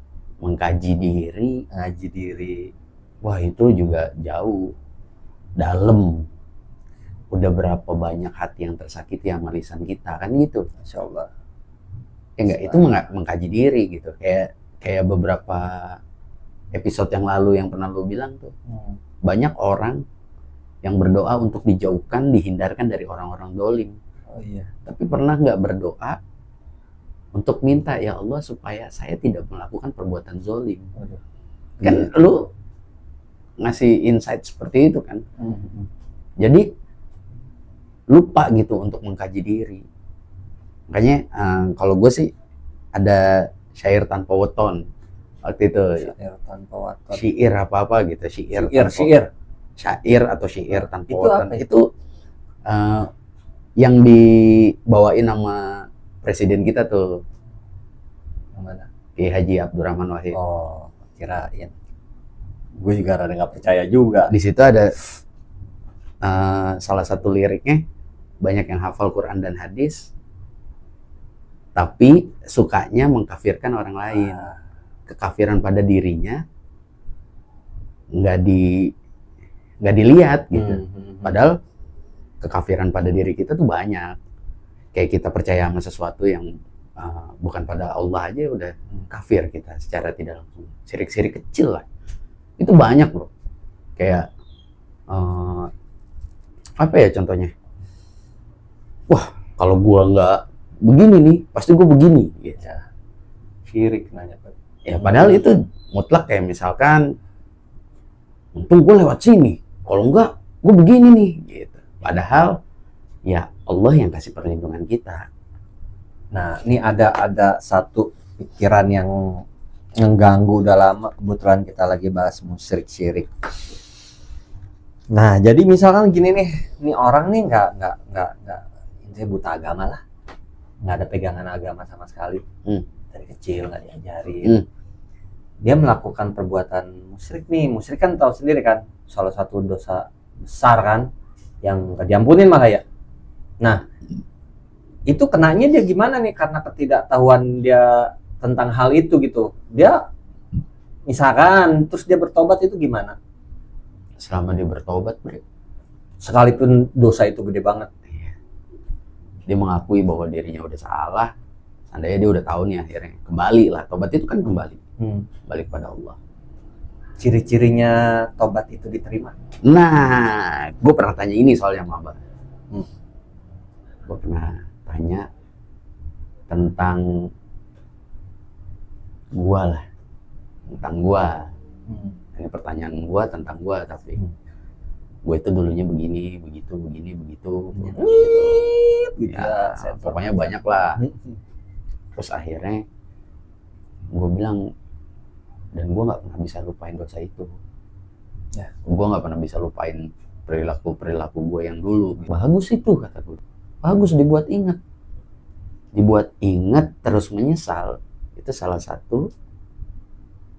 mengkaji diri, wah itu juga jauh, dalam. Udah berapa banyak hati yang tersakiti sama lisan kita, kan gitu. Insya Allah. Ya enggak, itu mengkaji diri gitu. Kayak beberapa episode yang lalu yang pernah lu bilang tuh. Banyak orang yang berdoa untuk dijauhkan, dihindarkan dari orang-orang dolim. Oh iya. Tapi pernah nggak berdoa untuk minta, ya Allah supaya saya tidak melakukan perbuatan zolim. Kan lu ngasih insight seperti itu kan. Jadi lupa gitu untuk mengkaji diri. Makanya kalau gue sih ada syair tanpa weton waktu itu. Syair tanpa weton. Syair apa gitu. Syair atau syair tanpa itu weton. Apa? Itu yang dibawain sama presiden kita tuh. Yang mana? Kiai Haji Abdurrahman Wahid. Oh, kirain. Gue juga rada nggak percaya juga. Di situ ada salah satu liriknya, banyak yang hafal Quran dan hadis, tapi sukanya mengkafirkan orang lain. Kekafiran pada dirinya nggak dilihat gitu. Padahal kekafiran pada diri kita tuh banyak. Kayak kita percaya sama sesuatu yang bukan pada Allah aja udah kafir kita secara tidak langsung. Syirik-syirik kecil lah. Itu banyak loh. Kayak apa ya contohnya? Wah, kalau gua nggak begini nih, pasti gua begini. Gitu. Ya, syirik nanya. Ya padahal itu mutlak, kayak misalkan, untung gua lewat sini. Kalau enggak, gua begini nih. Gitu. Padahal ya Allah yang kasih perlindungan kita. Nah, ini ada satu pikiran yang mengganggu udah lama. Kebetulan kita lagi bahas musyrik-syirik. Nah, jadi misalkan gini nih, ini orang nih nggak intinya buta agama lah, nggak ada pegangan agama sama sekali, dari kecil nggak diajarin. Dia melakukan perbuatan musyrik nih. Musyrik kan tahu sendiri kan, salah satu dosa besar kan, yang nggak diampunin malah ya. Nah, itu kenanya dia gimana nih karena ketidaktahuan dia tentang hal itu gitu. Dia misalkan terus dia bertobat, itu gimana? Selama dia bertobat, sekalipun dosa itu gede banget, dia mengakui bahwa dirinya udah salah, seandainya dia udah tahu nih, akhirnya kembali lah. Tobat itu kan kembali balik pada Allah. Ciri-cirinya tobat itu diterima. Nah, gue pernah tanya ini soalnya sama Abah. Gue pernah tanya tentang gua lah, tentang gua. Ini pertanyaan gua tentang gua, tapi gua itu dulunya begini, begitu. Ya, pokoknya banyak lah. Terus akhirnya gua bilang, dan gua nggak pernah bisa lupain dosa itu. Ya, gua nggak pernah bisa lupain perilaku gua yang dulu. Bagus itu, kata gua. Bagus dibuat ingat terus menyesal. Itu salah satu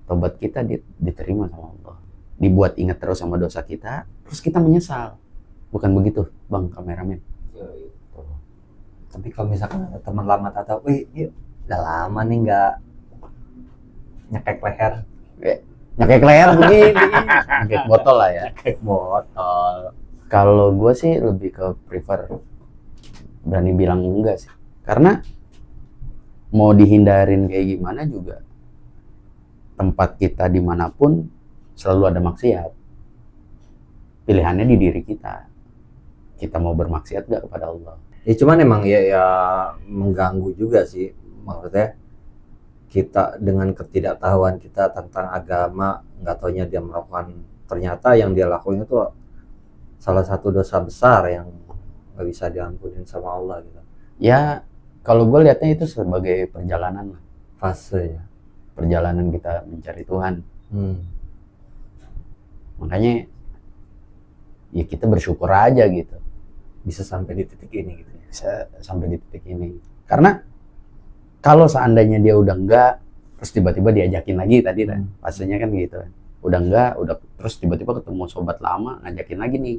tobat kita diterima sama Allah. Dibuat ingat terus sama dosa kita, terus kita menyesal. Bukan begitu, Bang kameramen? Tapi kalau misalkan ada teman lama atau udah lama nih nggak nyekek leher. Nyekek leher begini. Nyekek botol lah ya. Nyekek botol. Kalau gue sih lebih ke prefer berani bilang enggak sih. Karena mau dihindarin kayak gimana juga, tempat kita dimanapun selalu ada maksiat. Pilihannya di diri kita. Kita mau bermaksiat gak kepada Allah? Ya cuman emang ya mengganggu juga sih. Maksudnya kita dengan ketidaktahuan kita tentang agama, nggak taunya dia melakukan, ternyata yang dia lakuin itu salah satu dosa besar yang nggak bisa diampunin sama Allah gitu. Ya kalau gue lihatnya itu sebagai perjalanan lah. Fase ya. perjalanan kita mencari Tuhan. Makanya ya kita bersyukur aja gitu bisa sampai di titik ini gitu. Bisa sampai di titik ini. Karena kalau seandainya dia udah enggak, terus tiba-tiba diajakin lagi tadi kan, pastinya kan gitu kan. Udah enggak, udah terus tiba-tiba ketemu sobat lama ngajakin lagi nih.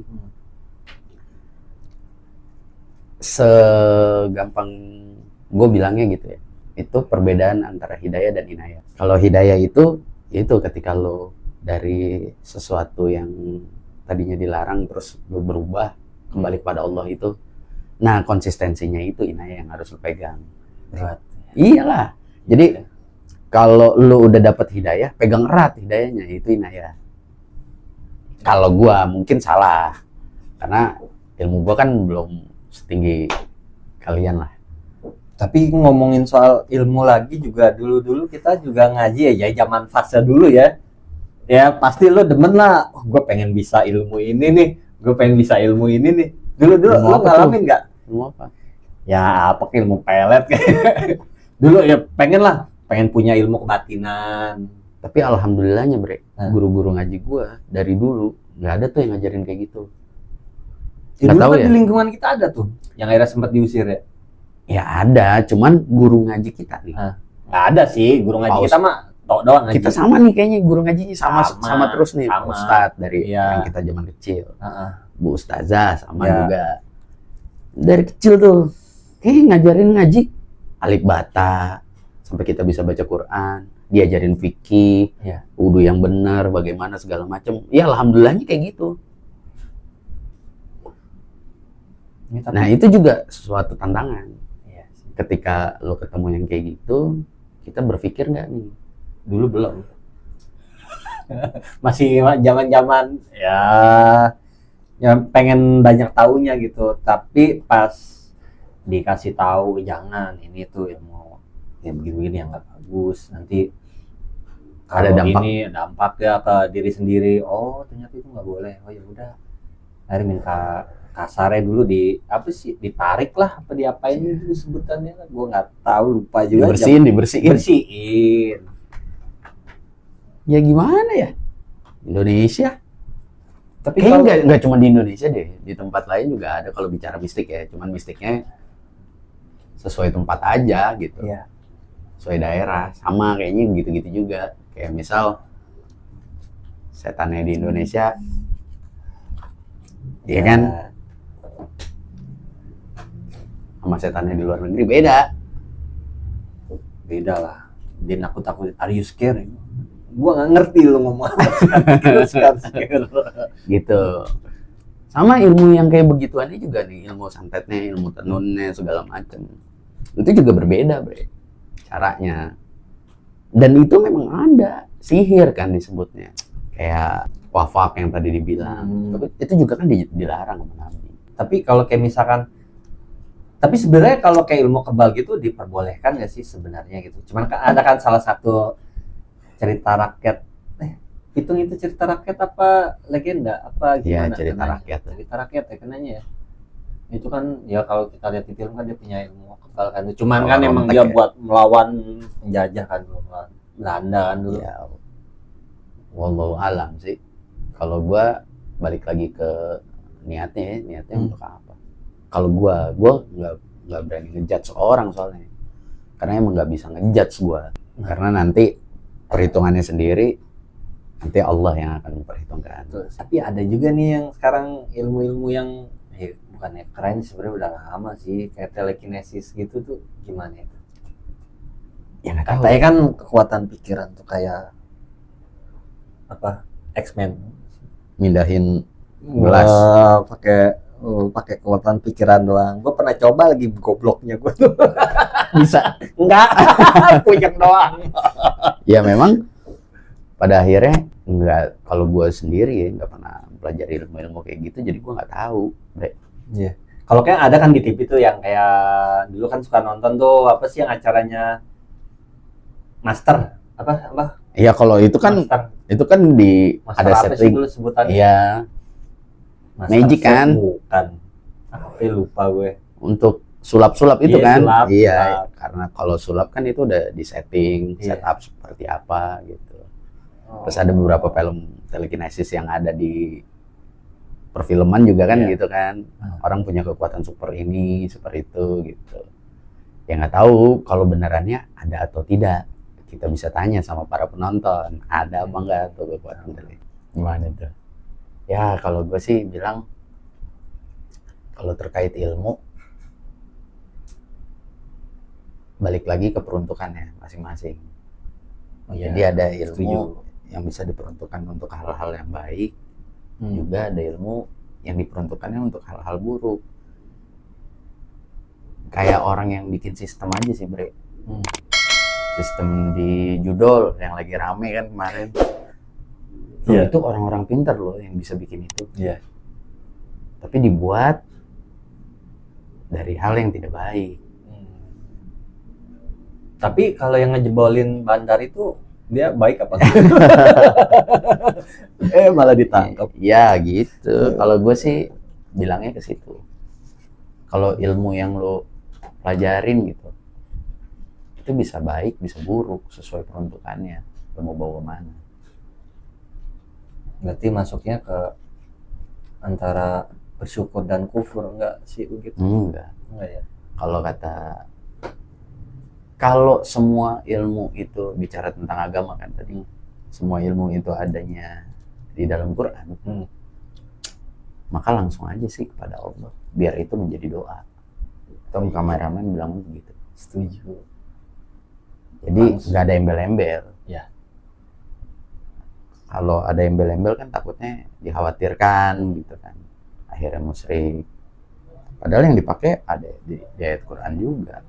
Segampang gue bilangnya gitu ya. Itu perbedaan antara hidayah dan inayah. Kalau hidayah itu ketika lo dari sesuatu yang tadinya dilarang terus lo berubah kembali kepada Allah itu. Nah, konsistensinya itu inayah yang harus lo pegang. Berat. Iyalah. Jadi kalau lo udah dapat hidayah, pegang erat hidayahnya, itu inayah. Kalau gua mungkin salah. Karena ilmu gua kan belum setinggi kalian lah. Tapi ngomongin soal ilmu lagi juga, dulu kita juga ngaji ya zaman fase dulu ya. Ya pasti lo demen lah, gue pengen bisa ilmu ini nih, gue pengen bisa ilmu ini nih. Dulu lo ngalamin nggak? Ilmu apa? Ya apa ilmu pelet kayak. Dulu ya pengen punya ilmu kebatinan. Tapi alhamdulillahnya Bre, guru-guru ngaji gua dari dulu nggak ada tuh yang ngajarin kayak gitu. Nggak tahu ya. Di lingkungan kita ada tuh, yang akhirnya sempat diusir ya. Ya ada, cuman guru ngaji kita nih. Nggak ada sih, guru ngaji kita mah tok doang ngaji. Kita sama nih kayaknya guru ngajinya sama terus nih. Sama. Ustadz dari yang kita zaman kecil. Bu Ustazah sama juga. Dari kecil tuh kayak ngajarin ngaji alif bata sampai kita bisa baca Quran, diajarin fikih, wudu yang benar, bagaimana segala macam. Ya alhamdulillahnya kayak gitu. Nah itu juga sesuatu tantangan. Ketika lo ketemu yang kayak gitu, kita berpikir nggak nih? Dulu belum. Masih zaman-zaman ya pengen banyak taunya gitu. Tapi pas dikasih tahu jangan, ini tuh ilmu ya begini-begini yang nggak bagus. Nanti ada dampaknya ke diri sendiri. Oh ternyata itu nggak boleh. Oh ya udah. Akhirnya minta kasarnya dulu ditarik lah apa diapain itu sebutannya, gue nggak tahu, lupa juga. Dibersihin ya gimana ya, Indonesia tapi nggak cuma di Indonesia deh, di tempat lain juga ada kalau bicara mistik ya, cuman mistiknya sesuai tempat aja gitu sesuai daerah, sama kayaknya gitu-gitu juga. Kayak misal setannya di Indonesia ya kan sama setannya di luar negeri beda lah. Dia nakut-nakutin, are you scared? Gua nggak ngerti lo ngomong scare gitu. Sama ilmu yang kayak begituannya juga nih, ilmu santetnya, ilmu tenunnya segala macam itu juga berbeda Bre caranya. Dan itu memang ada sihir kan disebutnya, kayak wafak yang tadi dibilang. Itu juga kan dilarang sama Nabi. Tapi kalau kayak misalkan, tapi sebenarnya kalau kayak ilmu kebal gitu diperbolehkan nggak sih sebenarnya gitu? Cuman ada kan salah satu cerita rakyat, itu cerita rakyat apa legenda apa gimana? Ya cerita rakyat ya kenanya ya. Itu kan ya kalau kita lihat di film kan dia punya ilmu kebal kan. Cuman kan emang dia buat melawan penjajah kan, melawan Belanda kan dulu. Ya, wallahu alam sih. Kalau gua balik lagi ke niatnya untuk apa? Kalau gua nggak berani ngejudge orang soalnya, karena emang nggak bisa ngejudge gua, karena nanti perhitungannya sendiri nanti Allah yang akan memperhitungkan. Tapi ada juga nih yang sekarang ilmu-ilmu yang bukannya keren sebenarnya udah lama sih, kayak telekinesis gitu tuh gimana itu? Ya nggak tahu. Katanya kan kekuatan pikiran tuh kayak apa? X-Men. Mindahin gelas. Pakai kekuatan pikiran doang. Gue pernah coba lagi, gobloknya gue tuh. Bisa? Enggak. Puyeng doang. Ya memang pada akhirnya enggak, kalau gue sendiri ya nggak pernah belajar ilmu-ilmu kayak gitu, jadi gue nggak tahu. Iya. Kalau kayak ada kan di TV tuh yang kayak dulu kan suka nonton tuh apa sih yang acaranya Master apa? Iya kalau itu kan Master. Itu kan di Master ada setting. Apa sih dulu sebutannya? Iya. Master Magic kan? Bukan. Apa lupa gue. Untuk sulap-sulap itu Iya, kan. sulap, Iya, sulap. karena kalau sulap kan itu udah di setting, Iya. setup seperti apa gitu. Oh. Terus ada beberapa film telekinesis yang ada di perfilman juga kan, Iya. gitu kan. Orang punya kekuatan super ini, super itu gitu. Ya nggak tahu kalau benerannya ada atau tidak. Kita bisa tanya sama para penonton, ada apa enggak tuh kekuatan telekinesis. Gimana tuh? Ya kalau gue sih bilang, kalau terkait ilmu, balik lagi ke peruntukannya masing-masing. Iya, Jadi ada ilmu setuju. yang bisa diperuntukkan untuk hal-hal yang baik, juga ada ilmu yang diperuntukkannya untuk hal-hal buruk. Kayak orang yang bikin sistem aja sih, Bre. Sistem di judol yang lagi rame kan kemarin. Iya. Itu orang-orang pintar loh yang bisa bikin itu. Iya. Tapi dibuat dari hal yang tidak baik. Tapi kalau yang ngejebolin bandar itu dia baik apa? Malah ditangkap. Ya gitu. Kalau gue sih bilangnya ke situ. Kalau ilmu yang lo pelajarin gitu, itu bisa baik, bisa buruk sesuai peruntukannya. Lo mau bawa mana? Berarti masuknya ke antara bersyukur dan kufur, enggak sih begitu? Enggak. Enggak ya. Kalau semua ilmu itu bicara tentang agama kan tadi, semua ilmu itu adanya di dalam Quran, maka langsung aja sih kepada Allah, biar itu menjadi doa. Tom kameramen bilang begitu. Setuju. Jadi nggak ada embel-embel. Ya. Kalau ada embel-embel kan takutnya dikhawatirkan gitu kan, akhirnya musyrik. Padahal yang dipakai ada di ayat Quran juga.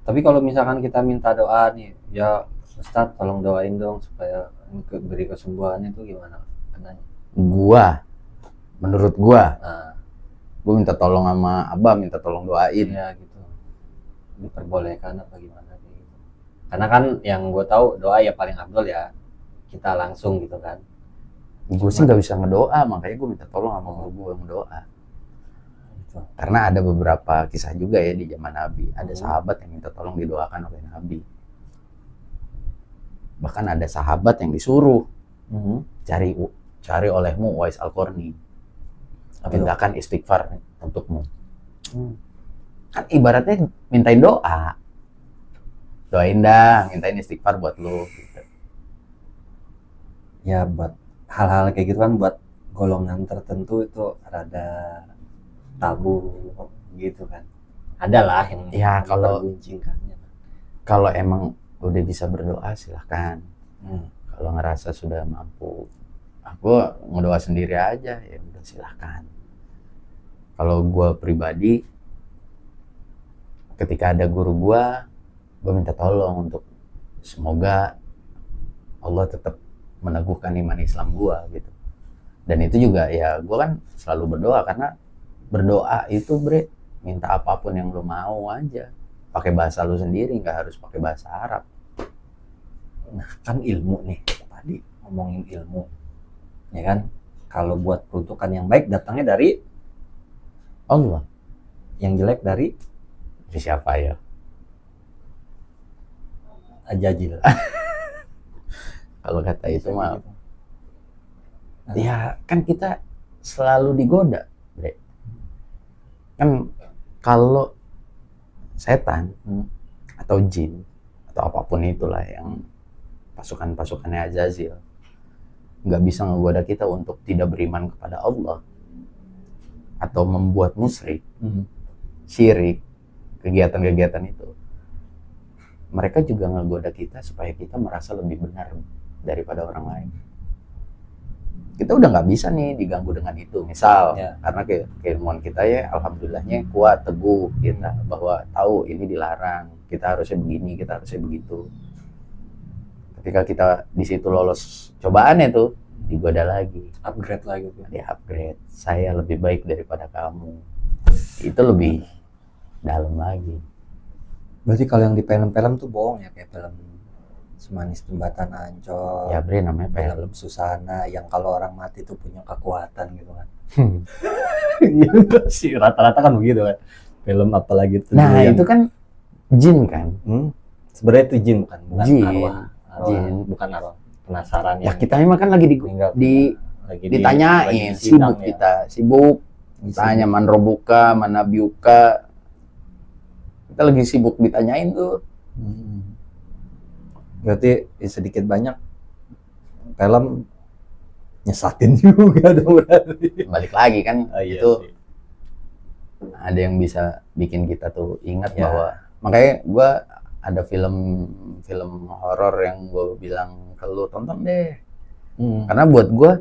Tapi kalau misalkan kita minta doa nih, ya Ustadz tolong doain dong supaya beri kesembuhan, itu gimana kenanya? Menurut gua, Nah, gua minta tolong sama Abah, minta tolong doain. ya gitu. Diperbolehkan apa gimana gitu. Karena kan yang gue tahu doa ya paling afdol ya kita langsung gitu kan. Gue sih nggak bisa ngedoa, makanya gue minta tolong sama guru gue ngedoa. Gitu. Karena ada beberapa kisah juga ya di zaman Nabi, ada sahabat yang minta tolong didoakan oleh Nabi. Bahkan ada sahabat yang disuruh cari olehmu Uwais Al-Qarni, tindakan istighfar untukmu. Kan ibaratnya mintain doa, doain dah, mintain istighfar buat lo. Gitu. Ya buat hal-hal kayak gitu kan buat golongan tertentu itu rada tabu gitu kan. Adalah yang ya kalau emang udah bisa berdoa silahkan. Kalau ngerasa sudah mampu, aku ngedoa sendiri aja ya udah silahkan. Kalau gue pribadi, ketika ada guru gue minta tolong untuk semoga Allah tetap meneguhkan iman Islam gue gitu. Dan itu juga ya gue kan selalu berdoa, karena berdoa itu bre, minta apapun yang lo mau aja, pakai bahasa lo sendiri, nggak harus pakai bahasa Arab. Nah kan ilmu nih, tadi ngomongin ilmu ya kan, kalau buat peruntukan yang baik datangnya dari Allah, yang jelek dari siapa ya? Ajajil. Kalau kata itu mah ya kan kita selalu digoda, bre. Kan kalau setan atau jin atau apapun itulah yang pasukan-pasukannya Azazil nggak bisa ngegoda kita untuk tidak beriman kepada Allah atau membuat musyrik, syirik, kegiatan-kegiatan itu. Mereka juga ngegoda kita supaya kita merasa lebih benar daripada orang lain. Kita udah nggak bisa nih diganggu dengan itu, misal karena keilmuan kita ya alhamdulillahnya kuat, teguh kita bahwa tahu ini dilarang, kita harusnya begini, kita harusnya begitu. Ketika kita di situ lolos cobaan itu, digoda lagi, upgrade lagi, upgrade. Saya lebih baik daripada kamu, itu lebih dalam lagi. Berarti kalau yang di film-film tuh bohong ya, kayak film Semanis Jembatan Ancol, ya bre, namanya film Susana yang kalau orang mati tuh punya kekuatan gitu kan. Iya sih, rata-rata kan begitu kan. Film apalagi tuh? Nah itu kan jin kan. Sebenarnya itu jin bukan Jin. arwah. Jin. Bukan arwah. Penasaran Ya yang kita memang kan lagi ditanyain, lagi di sibuk sidang ya. kita, sibuk. Tanya man robuka, mana biuka. Kita lagi sibuk ditanyain tuh. Berarti sedikit banyak film nyesatin juga dong berarti. Balik lagi kan, Iya itu sih. ada yang bisa bikin kita tuh ingat Ya. bahwa, makanya gue ada film horor yang gue bilang ke lu tonton deh. Karena buat gue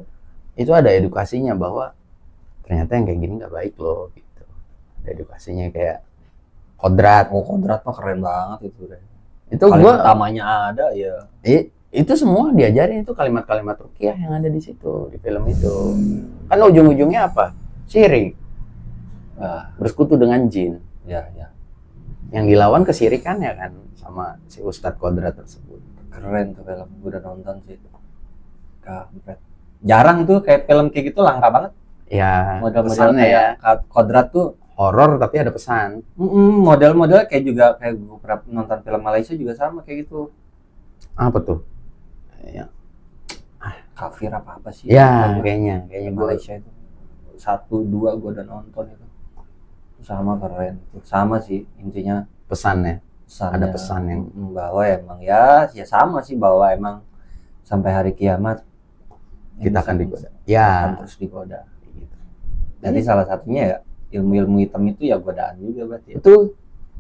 itu ada edukasinya bahwa ternyata yang kayak gini nggak baik loh gitu. Ada edukasinya kayak Kodrat. Kodrat mah keren banget itu deh. Itu Kalimat gue utamanya ada ya. itu semua diajarin, itu kalimat-kalimat ruqyah yang ada di situ di film itu. Kan ujung-ujungnya apa? Syirik. Bersekutu dengan jin. Ya. Yang dilawan kesirikannya kan sama si Ustadz Kodrat tersebut. Keren tuh film, gue udah nonton sih. Kampret. Jarang tuh kayak film kayak gitu, langka banget. Ya, Model-model pesannya ya. kayak Kodrat tuh Horor tapi ada pesan. model-model kayak juga kayak gue pernah nonton film Malaysia juga sama kayak gitu. Apa tuh? Ya, Kafir apa sih? ya kayaknya gue. Malaysia itu 1, 2 gue udah nonton itu. Sama keren. Sama sih intinya Pesannya. pesannya. Ada pesan yang bahwa emang ya sama sih, bahwa emang sampai hari kiamat kita akan digoda. Ya. akan terus digoda. Gitu. Jadi salah satunya ya ilmu-ilmu hitam itu ya godaan juga berarti. Betul.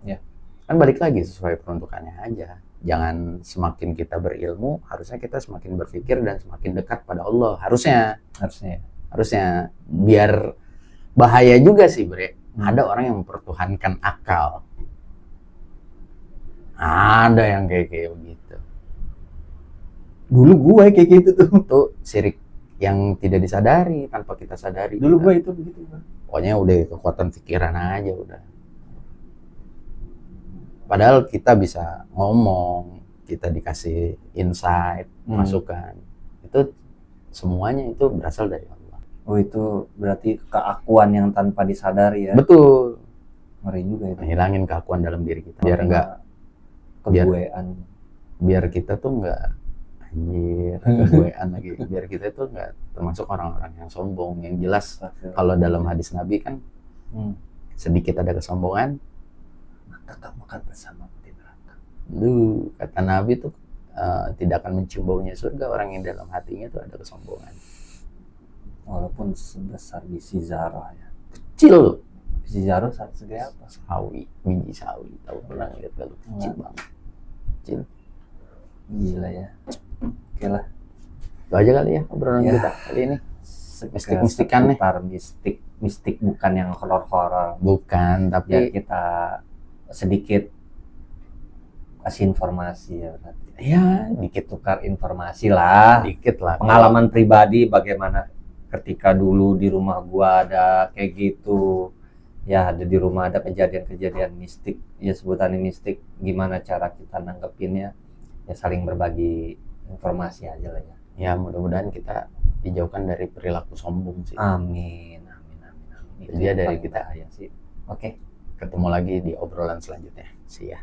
Ya. Kan balik lagi sesuai peruntukannya aja. Jangan semakin kita berilmu, harusnya kita semakin berpikir dan semakin dekat pada Allah. Harusnya biar bahaya juga sih, Bre. Ada orang yang mempertuhankan akal. Ada yang kayak begitu. Dulu gue kayak gitu tuh. Itu syirik yang tidak disadari tanpa kita sadari. Dulu gue itu begitu, Bang. Pokoknya udah kekuatan pikiran aja udah. Padahal kita bisa ngomong, kita dikasih insight, masukan. Itu semuanya itu berasal dari Allah. Oh, itu berarti keakuan yang tanpa disadari ya. Betul. Ngeri juga itu. Hilangin keakuan dalam diri kita. Biar enggak keguean. Biar kita tuh enggak anjir, keguean lagi. Biar kita itu enggak termasuk orang-orang yang sombong. Yang jelas kalau dalam hadis Nabi kan sedikit ada kesombongan, maka kamu akan bersama di neraka. Kata Nabi tuh tidak akan mencium baunya surga orang yang dalam hatinya tuh ada kesombongan. Walaupun sebesar biji zarah ya. Kecil loh. Biji zarah segede apa? Biji sawi. Tahu pernah lihat kalau kecil banget. Kecil. Gila ya. Oke lah. Itu aja kali ya obrolan kita kali ini. Mistik-mistikan nih. Mistik bukan yang horor-horor. Bukan, tapi biar kita sedikit kasih informasi ya berarti. Ya, dikit tukar informasi lah. Dikit lah. Pengalaman pribadi bagaimana ketika dulu di rumah gua ada kayak gitu. Ya, ada di rumah ada kejadian-kejadian mistik, ya sebutannya mistik, gimana cara kita nanggepinnya? Ya saling berbagi informasi aja lah ya. Ya, mudah-mudahan kita dijauhkan dari perilaku sombong sih. Amin. Itu dia dari kita ya sih. Oke. Ketemu lagi di obrolan selanjutnya. See ya.